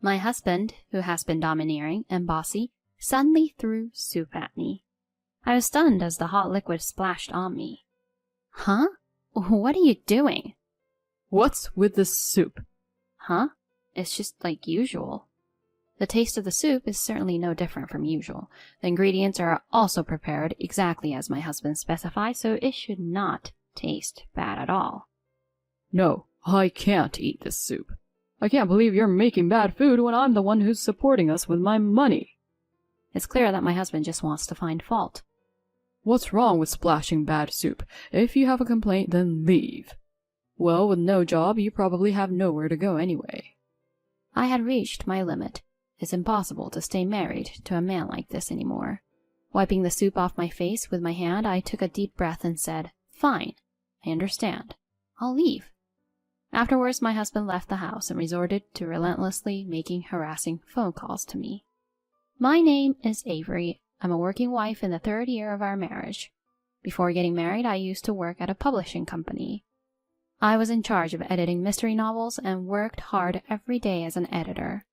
My husband, who has been domineering and bossy, suddenly threw soup at me. I was stunned as the hot liquid splashed on me. Huh? What are you doing? What's with this soup? Huh? It's just like usual. The taste of the soup is certainly no different from usual. The ingredients are also prepared exactly as my husband specified, so it should not taste bad at all. No, I can't eat this soup. I can't believe you're making bad food when I'm the one who's supporting us with my money. It's clear that my husband just wants to find fault. What's wrong with splashing bad soup? If you have a complaint, then leave. Well, with no job, you probably have nowhere to go anyway. I had reached my limit. It's impossible to stay married to a man like this anymore. Wiping the soup off my face with my hand, I took a deep breath and said, "Fine, I understand. I'll leave." Afterwards, my husband left the house and resorted to relentlessly making harassing phone calls to me. My name is Avery. I'm a working wife in the 3rd year of our marriage. Before getting married, I used to work at a publishing company. I was in charge of editing mystery novels and worked hard every day as an editor.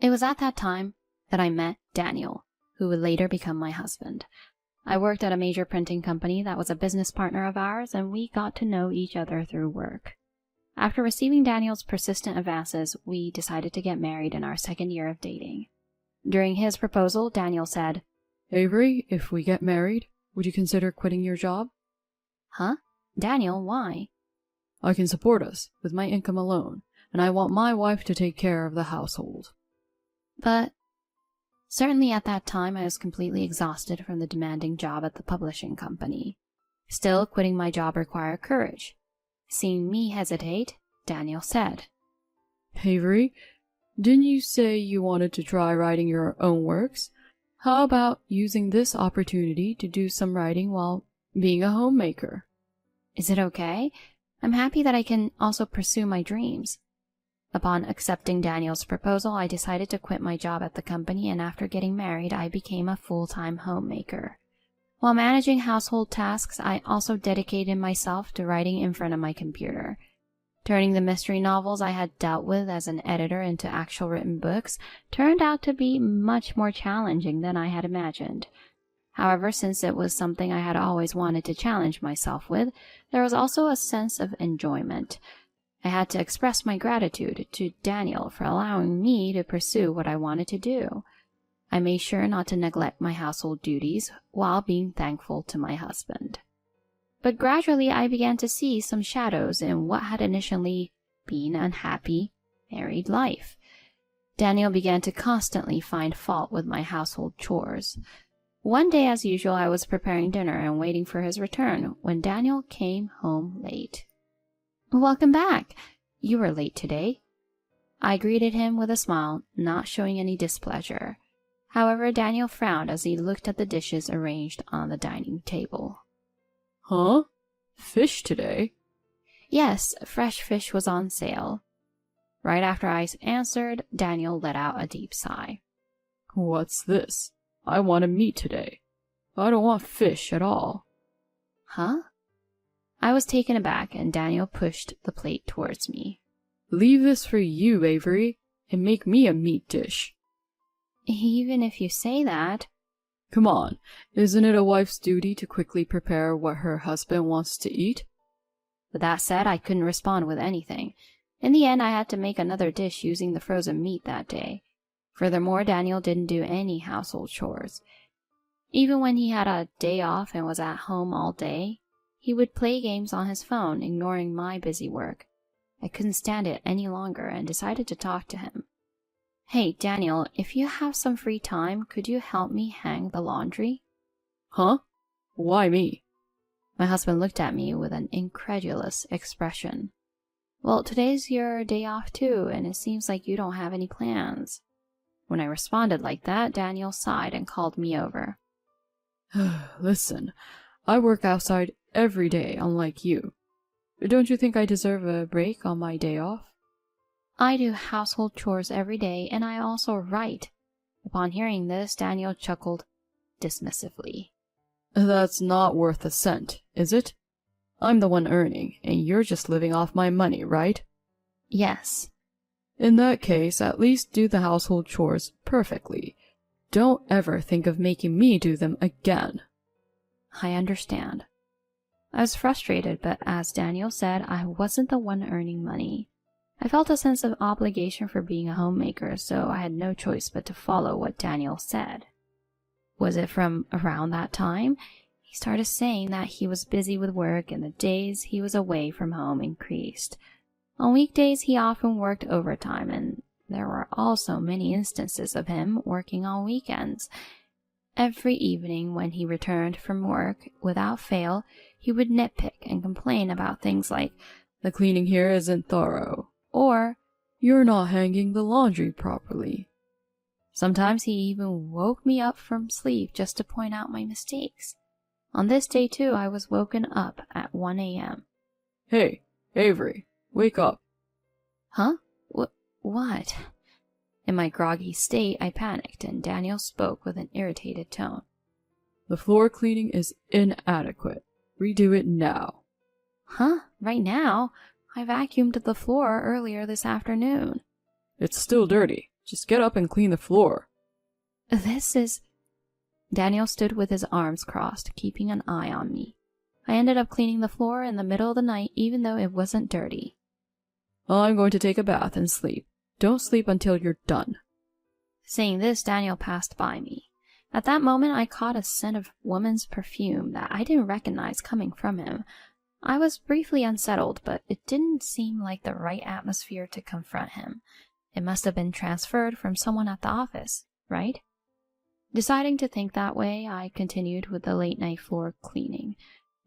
It was at that time that I met Daniel, who would later become my husband. I worked at a major printing company that was a business partner of ours, and we got to know each other through work. After receiving Daniel's persistent advances, we decided to get married in our 2nd year of dating. During his proposal, Daniel said, Avery, if we get married, would you consider quitting your job? Huh? Daniel, why? I can support us with my income alone, and I want my wife to take care of the household. But certainly at that time I was completely exhausted from the demanding job at the publishing company. Still, quitting my job required courage. Seeing me hesitate, Daniel said, Avery, didn't you say you wanted to try writing your own works? How about using this opportunity to do some writing while being a homemaker? Is it okay? I'm happy that I can also pursue my dreams. Upon accepting Daniel's proposal, I decided to quit my job at the company, and after getting married, I became a full-time homemaker. While managing household tasks, I also dedicated myself to writing in front of my computer. Turning the mystery novels I had dealt with as an editor into actual written books turned out to be much more challenging than I had imagined. However, since it was something I had always wanted to challenge myself with, there was also a sense of enjoyment. I had to express my gratitude to Daniel for allowing me to pursue what I wanted to do. I made sure not to neglect my household duties while being thankful to my husband. But gradually I began to see some shadows in what had initially been an happy married life. Daniel began to constantly find fault with my household chores. One day, as usual, I was preparing dinner and waiting for his return when Daniel came home late. "Welcome back. You were late today." I greeted him with a smile, not showing any displeasure. However, Daniel frowned as he looked at the dishes arranged on the dining table. Huh? Fish today? Yes, fresh fish was on sale. Right after I answered, Daniel let out a deep sigh. What's this? I wanted meat today. I don't want fish at all. Huh? I was taken aback, and Daniel pushed the plate towards me. Leave this for you, Avery, and make me a meat dish. Even if you say that. Come on, isn't it a wife's duty to quickly prepare what her husband wants to eat? With that said, I couldn't respond with anything. In the end, I had to make another dish using the frozen meat that day. Furthermore, Daniel didn't do any household chores. Even when he had a day off and was at home all day, he would play games on his phone, ignoring my busy work. I couldn't stand it any longer and decided to talk to him. Hey, Daniel, if you have some free time, could you help me hang the laundry? Huh? Why me? My husband looked at me with an incredulous expression. Well, today's your day off too, and it seems like you don't have any plans. When I responded like that, Daniel sighed and called me over. Listen, I work outside every day, unlike you. Don't you think I deserve a break on my day off? I do household chores every day, and I also write. Upon hearing this, Daniel chuckled dismissively. That's not worth a cent, is it? I'm the one earning, and you're just living off my money, right? Yes. In that case, at least do the household chores perfectly. Don't ever think of making me do them again. I understand. I was frustrated, but as Daniel said, I wasn't the one earning money. I felt a sense of obligation for being a homemaker, so I had no choice but to follow what Daniel said. Was it from around that time? He started saying that he was busy with work and the days he was away from home increased. On weekdays, he often worked overtime, and there were also many instances of him working on weekends. Every evening when he returned from work, without fail, he would nitpick and complain about things like, "The cleaning here isn't thorough," or "You're not hanging the laundry properly." Sometimes he even woke me up from sleep just to point out my mistakes. On this day, too, I was woken up at 1 a.m. "Hey, Avery, wake up." Huh? What? In my groggy state, I panicked, and Daniel spoke with an irritated tone. "The floor cleaning is inadequate. Redo it now." Huh? Right now? I vacuumed the floor earlier this afternoon. "It's still dirty. Just get up and clean the floor." This is... Daniel stood with his arms crossed, keeping an eye on me. I ended up cleaning the floor in the middle of the night, even though it wasn't dirty. "I'm going to take a bath and sleep. Don't sleep until you're done." Saying this, Daniel passed by me. At that moment, I caught a scent of woman's perfume that I didn't recognize coming from him. I was briefly unsettled, but it didn't seem like the right atmosphere to confront him. It must have been transferred from someone at the office, right? Deciding to think that way, I continued with the late-night floor cleaning.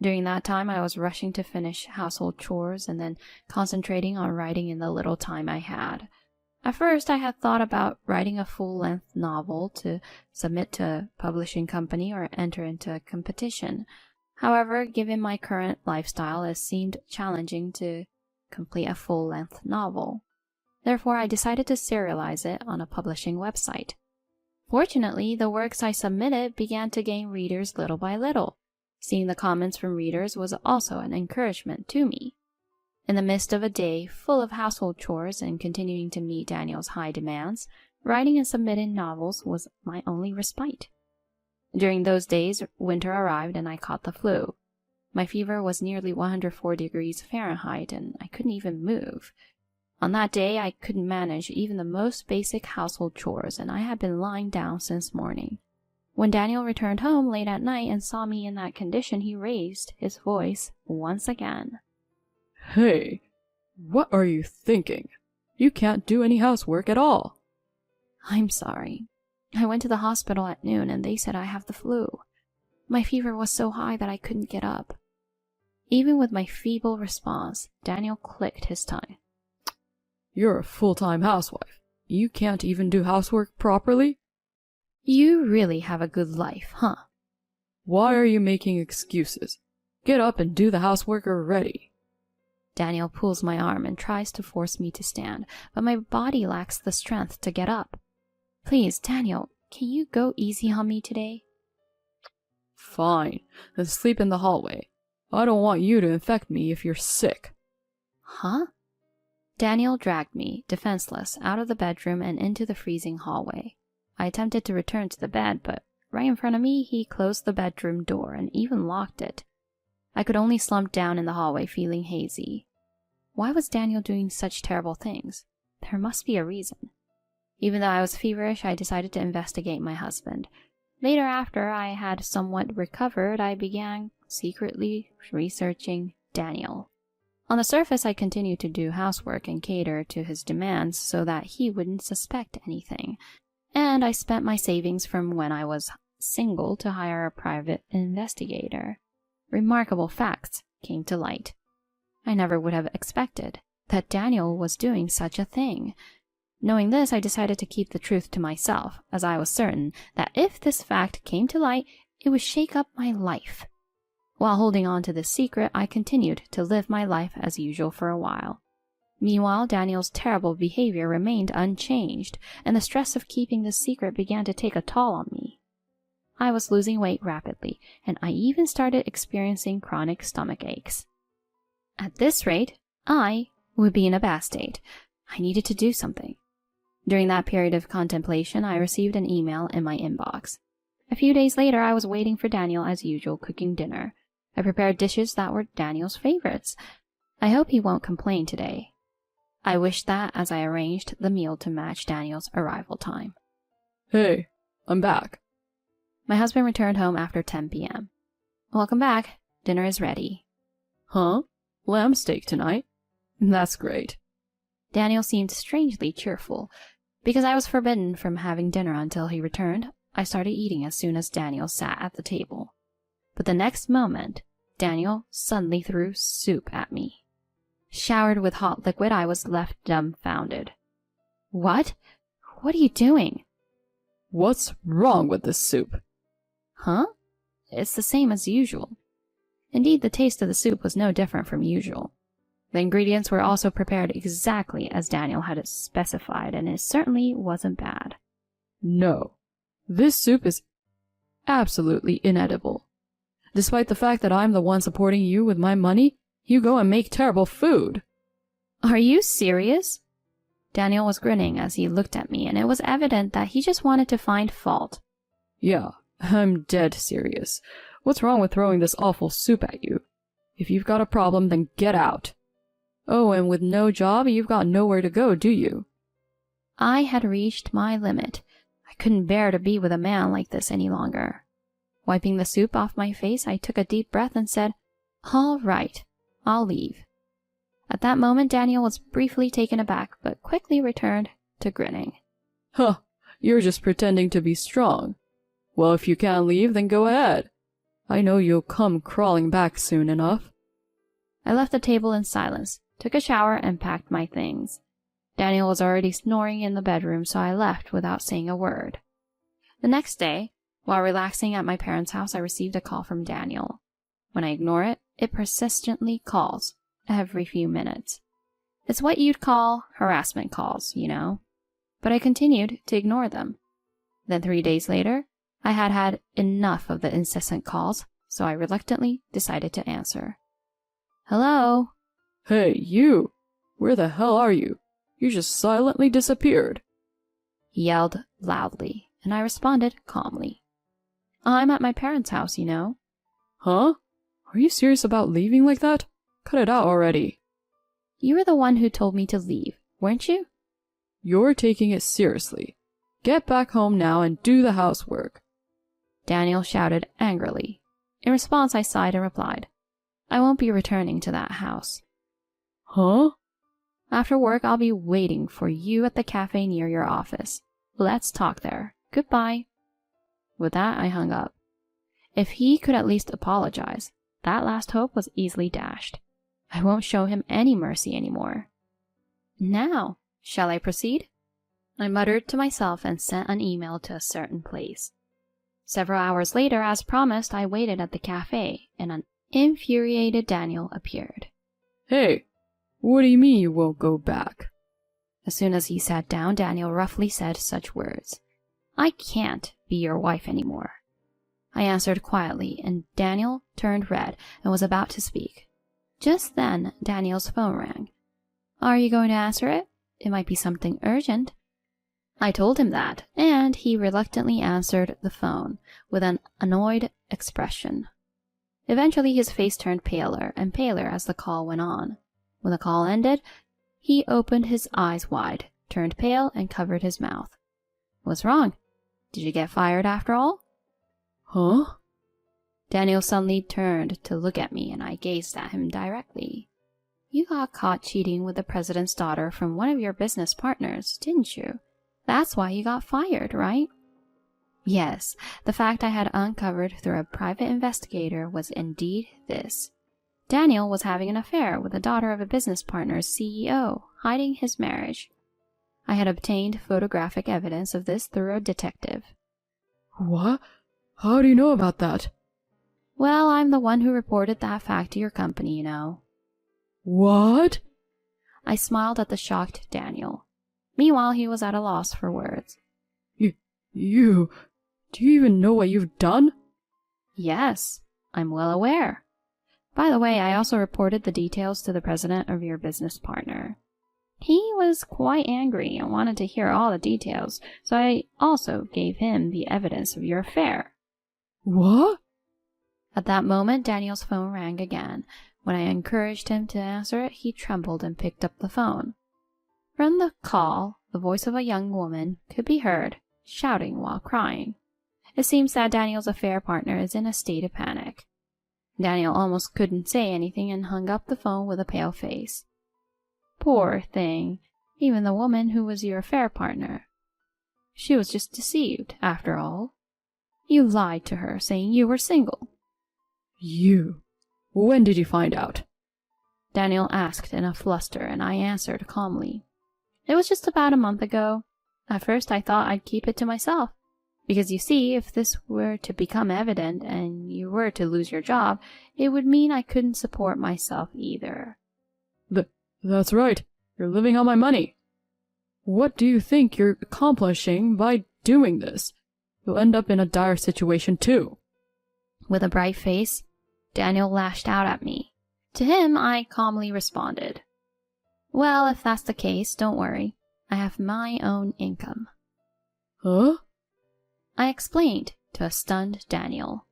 During that time, I was rushing to finish household chores and then concentrating on writing in the little time I had. At first, I had thought about writing a full-length novel to submit to a publishing company or enter into a competition. However, given my current lifestyle, it seemed challenging to complete a full-length novel. Therefore, I decided to serialize it on a publishing website. Fortunately, the works I submitted began to gain readers little by little. Seeing the comments from readers was also an encouragement to me. In the midst of a day full of household chores and continuing to meet Daniel's high demands, writing and submitting novels was my only respite. During those days, winter arrived and I caught the flu. My fever was nearly 104 degrees Fahrenheit and I couldn't even move. On that day, I couldn't manage even the most basic household chores, and I had been lying down since morning. When Daniel returned home late at night and saw me in that condition, he raised his voice once again. "Hey, what are you thinking? You can't do any housework at all." "I'm sorry. I went to the hospital at noon and they said I have the flu. My fever was so high that I couldn't get up." Even with my feeble response, Daniel clicked his tongue. "You're a full-time housewife. You can't even do housework properly?" "You really have a good life, huh?" "Why are you making excuses? Get up and do the housework already." Daniel pulls my arm and tries to force me to stand, but my body lacks the strength to get up. "Please, Daniel, can you go easy on me today?" "Fine, then sleep in the hallway. I don't want you to infect me if you're sick." "Huh?" Daniel dragged me, defenseless, out of the bedroom and into the freezing hallway. I attempted to return to the bed, but right in front of me, he closed the bedroom door and even locked it. I could only slump down in the hallway, feeling hazy. Why was Daniel doing such terrible things? There must be a reason. Even though I was feverish, I decided to investigate my husband. Later, after I had somewhat recovered, I began secretly researching Daniel. On the surface, I continued to do housework and cater to his demands so that he wouldn't suspect anything. And I spent my savings from when I was single to hire a private investigator. Remarkable facts came to light. I never would have expected that Daniel was doing such a thing. Knowing this, I decided to keep the truth to myself, as I was certain that if this fact came to light, it would shake up my life. While holding on to this secret, I continued to live my life as usual for a while. Meanwhile, Daniel's terrible behavior remained unchanged, and the stress of keeping this secret began to take a toll on me. I was losing weight rapidly, and I even started experiencing chronic stomach aches. At this rate, I would be in a bad state. I needed to do something. During that period of contemplation, I received an email in my inbox. A few days later, I was waiting for Daniel as usual, cooking dinner. I prepared dishes that were Daniel's favorites. I hope he won't complain today. I wished that as I arranged the meal to match Daniel's arrival time. Hey, I'm back. My husband returned home after 10 p.m. Welcome back. Dinner is ready. Huh? Lamb steak tonight? That's great. Daniel seemed strangely cheerful. Because I was forbidden from having dinner until he returned, I started eating as soon as Daniel sat at the table. But the next moment, Daniel suddenly threw soup at me. Showered with hot liquid, I was left dumbfounded. What? What are you doing? What's wrong with this soup? Huh? It's the same as usual. Indeed, the taste of the soup was no different from usual. The ingredients were also prepared exactly as Daniel had specified, and it certainly wasn't bad. No, this soup is absolutely inedible. Despite the fact that I'm the one supporting you with my money, you go and make terrible food. Are you serious? Daniel was grinning as he looked at me, and it was evident that he just wanted to find fault. Yeah, I'm dead serious. What's wrong with throwing this awful soup at you? If you've got a problem, then get out. Oh, and with no job, you've got nowhere to go, do you? I had reached my limit. I couldn't bear to be with a man like this any longer. Wiping the soup off my face, I took a deep breath and said, "All right, I'll leave." At that moment, Daniel was briefly taken aback, but quickly returned to grinning. Huh, you're just pretending to be strong. Well, if you can't leave, then go ahead. I know you'll come crawling back soon enough. I left the table in silence, took a shower, and packed my things. Daniel was already snoring in the bedroom, so I left without saying a word. The next day, while relaxing at my parents' house, I received a call from Daniel. When I ignore it, it persistently calls every few minutes. It's what you'd call harassment calls, you know. But I continued to ignore them. Then 3 days later, I had had enough of the incessant calls, so I reluctantly decided to answer. Hello? Hey, you! Where the hell are you? You just silently disappeared. He yelled loudly, and I responded calmly. I'm at my parents' house, you know. Huh? Are you serious about leaving like that? Cut it out already. You were the one who told me to leave, weren't you? You're taking it seriously. Get back home now and do the housework. Daniel shouted angrily. In response, I sighed and replied, I won't be returning to that house. Huh? After work, I'll be waiting for you at the cafe near your office. Let's talk there. Goodbye. With that, I hung up. If he could at least apologize, that last hope was easily dashed. I won't show him any mercy anymore. Now, shall I proceed? I muttered to myself and sent an email to a certain place. Several hours later, as promised, I waited at the cafe, and an infuriated Daniel appeared. Hey, what do you mean you won't go back? As soon as he sat down, Daniel roughly said such words. I can't be your wife anymore. I answered quietly, and Daniel turned red and was about to speak. Just then, Daniel's phone rang. Are you going to answer it? It might be something urgent. I told him that, and he reluctantly answered the phone with an annoyed expression. Eventually, his face turned paler and paler as the call went on. When the call ended, he opened his eyes wide, turned pale, and covered his mouth. What's wrong? Did you get fired after all? Huh? Daniel suddenly turned to look at me, and I gazed at him directly. You got caught cheating with the president's daughter from one of your business partners, didn't you? That's why you got fired, right? Yes, the fact I had uncovered through a private investigator was indeed this. Daniel was having an affair with the daughter of a business partner's CEO, hiding his marriage. I had obtained photographic evidence of this through a detective. What? How do you know about that? Well, I'm the one who reported that fact to your company, you know. What? I smiled at the shocked Daniel. Meanwhile, he was at a loss for words. Do you even know what you've done? Yes, I'm well aware. By the way, I also reported the details to the president of your business partner. He was quite angry and wanted to hear all the details, so I also gave him the evidence of your affair. What? At that moment, Daniel's phone rang again. When I encouraged him to answer it, he trembled and picked up the phone. From the call, the voice of a young woman could be heard, shouting while crying. It seems that Daniel's affair partner is in a state of panic. Daniel almost couldn't say anything and hung up the phone with a pale face. Poor thing, even the woman who was your affair partner. She was just deceived, after all. You lied to her, saying you were single. You? When did you find out? Daniel asked in a fluster, and I answered calmly. It was just about a month ago. At first I thought I'd keep it to myself. Because you see, if this were to become evident and you were to lose your job, it would mean I couldn't support myself either. That's right. You're living on my money. What do you think you're accomplishing by doing this? You'll end up in a dire situation too. With a bright face, Daniel lashed out at me. To him, I calmly responded, Well, if that's the case, don't worry. I have my own income. Huh? I explained to a stunned Daniel.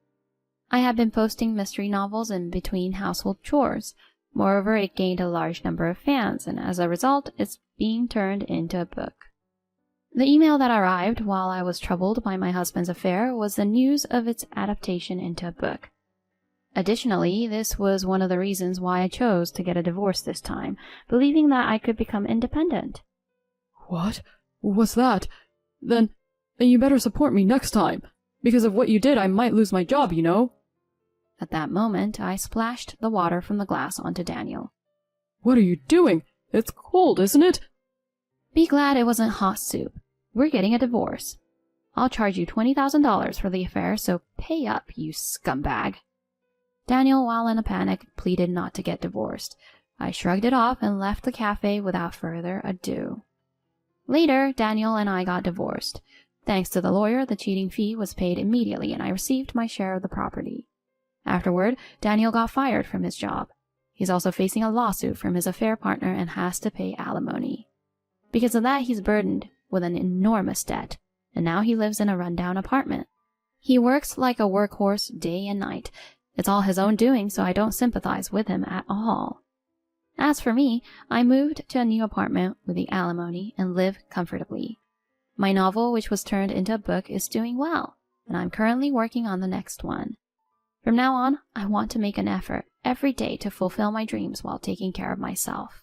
I had been posting mystery novels in between household chores. Moreover, it gained a large number of fans, and as a result, it's being turned into a book. The email that arrived while I was troubled by my husband's affair was the news of its adaptation into a book. Additionally, this was one of the reasons why I chose to get a divorce this time, believing that I could become independent. What? What's that? Then you better support me next time. Because of what you did, I might lose my job, you know? At that moment, I splashed the water from the glass onto Daniel. What are you doing? It's cold, isn't it? Be glad it wasn't hot soup. We're getting a divorce. I'll charge you $20,000 for the affair, so pay up, you scumbag. Daniel, while in a panic, pleaded not to get divorced. I shrugged it off and left the cafe without further ado. Later, Daniel and I got divorced. Thanks to the lawyer, the cheating fee was paid immediately and I received my share of the property. Afterward, Daniel got fired from his job. He's also facing a lawsuit from his affair partner and has to pay alimony. Because of that, he's burdened with an enormous debt, and now he lives in a rundown apartment. He works like a workhorse day and night. It's all his own doing, so I don't sympathize with him at all. As for me, I moved to a new apartment with the alimony and live comfortably. My novel, which was turned into a book, is doing well, and I'm currently working on the next one. From now on, I want to make an effort every day to fulfill my dreams while taking care of myself.